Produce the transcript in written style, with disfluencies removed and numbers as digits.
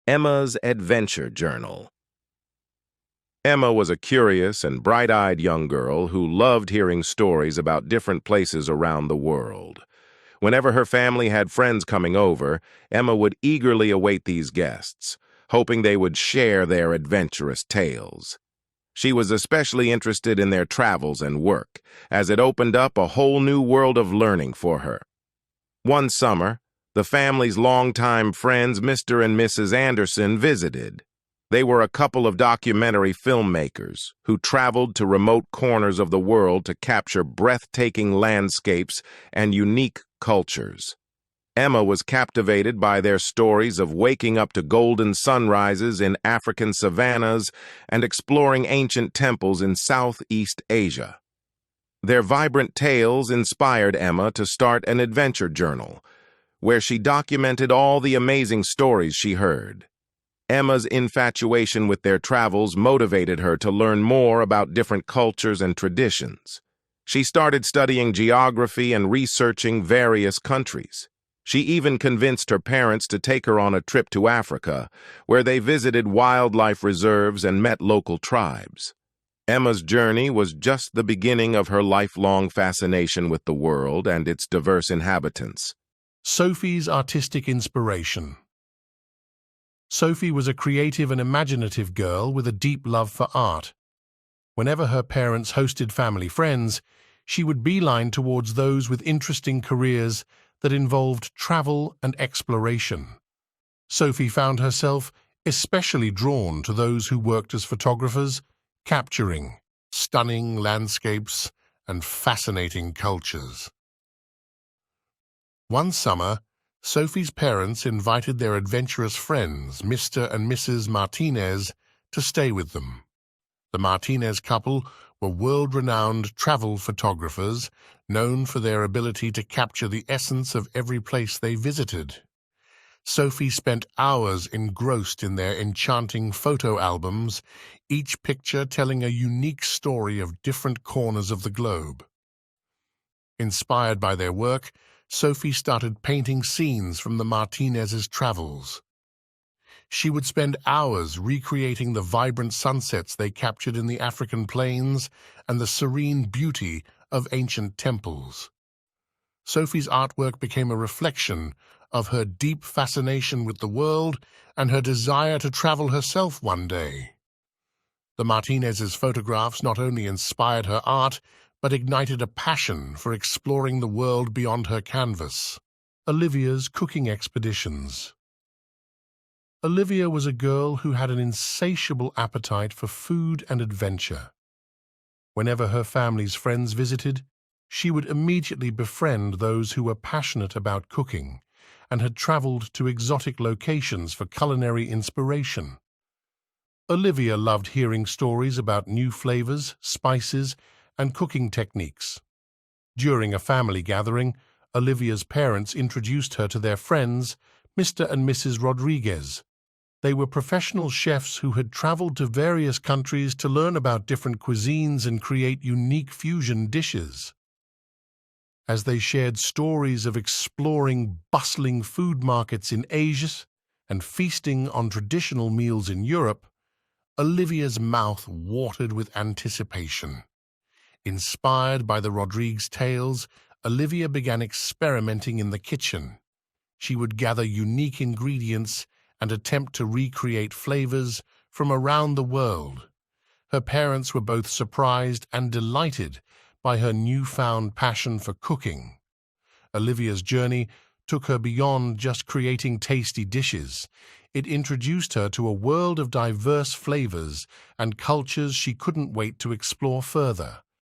Emma's Adventure Journal. Emma was a curious and bright-eyed young girl who loved hearing stories about different places around the world. Whenever her family had friends coming over, Emma would eagerly await these guests, hoping they would share their adventurous tales. She was especially interested in their travels and work, as it opened up a whole new world of learning for her. One summer, the family's longtime friends, Mr. and Mrs. Anderson, visited. They were a couple of documentary filmmakers who traveled to remote corners of the world to capture breathtaking landscapes and unique cultures. Emma was captivated by their stories of waking up to golden sunrises in African savannas and exploring ancient temples in Southeast Asia. Their vibrant tales inspired Emma to start an adventure journal, where she documented all the amazing stories she heard. Emma's infatuation with their travels motivated her to learn more about different cultures and traditions. She started studying geography and researching various countries. She even convinced her parents to take her on a trip to Africa, where they visited wildlife reserves and met local tribes. Emma's journey was just the beginning of her lifelong fascination with the world and its diverse inhabitants. Sophie's artistic inspiration. Sophie was a creative and imaginative girl with a deep love for art. Whenever her parents hosted family friends, she would beeline towards those with interesting careers that involved travel and exploration. Sophie found herself especially drawn to those who worked as photographers, capturing stunning landscapes and fascinating cultures. One summer, Sophie's parents invited their adventurous friends, Mr. and Mrs. Martinez, to stay with them. The Martinez couple were world-renowned travel photographers, known for their ability to capture the essence of every place they visited. Sophie spent hours engrossed in their enchanting photo albums, each picture telling a unique story of different corners of the globe. Inspired by their work, Sophie started painting scenes from the Martinez's travels. She would spend hours recreating the vibrant sunsets they captured in the African plains and the serene beauty of ancient temples. Sophie's artwork became a reflection of her deep fascination with the world and her desire to travel herself one day. The Martinez's photographs not only inspired her art, but ignited a passion for exploring the world beyond her canvas. Olivia's cooking expeditions. Olivia was a girl who had an insatiable appetite for food and adventure. Whenever her family's friends visited, she would immediately befriend those who were passionate about cooking and had traveled to exotic locations for culinary inspiration. Olivia loved hearing stories about new flavors, spices, and cooking techniques. During a family gathering, Olivia's parents introduced her to their friends, Mr. and Mrs. Rodriguez. They were professional chefs who had traveled to various countries to learn about different cuisines and create unique fusion dishes. As they shared stories of exploring bustling food markets in Asia and feasting on traditional meals in Europe, Olivia's mouth watered with anticipation. Inspired by the Rodriguez tales, Olivia began experimenting in the kitchen. She would gather unique ingredients and attempt to recreate flavors from around the world. Her parents were both surprised and delighted by her newfound passion for cooking. Olivia's journey took her beyond just creating tasty dishes. It introduced her to a world of diverse flavors and cultures she couldn't wait to explore further.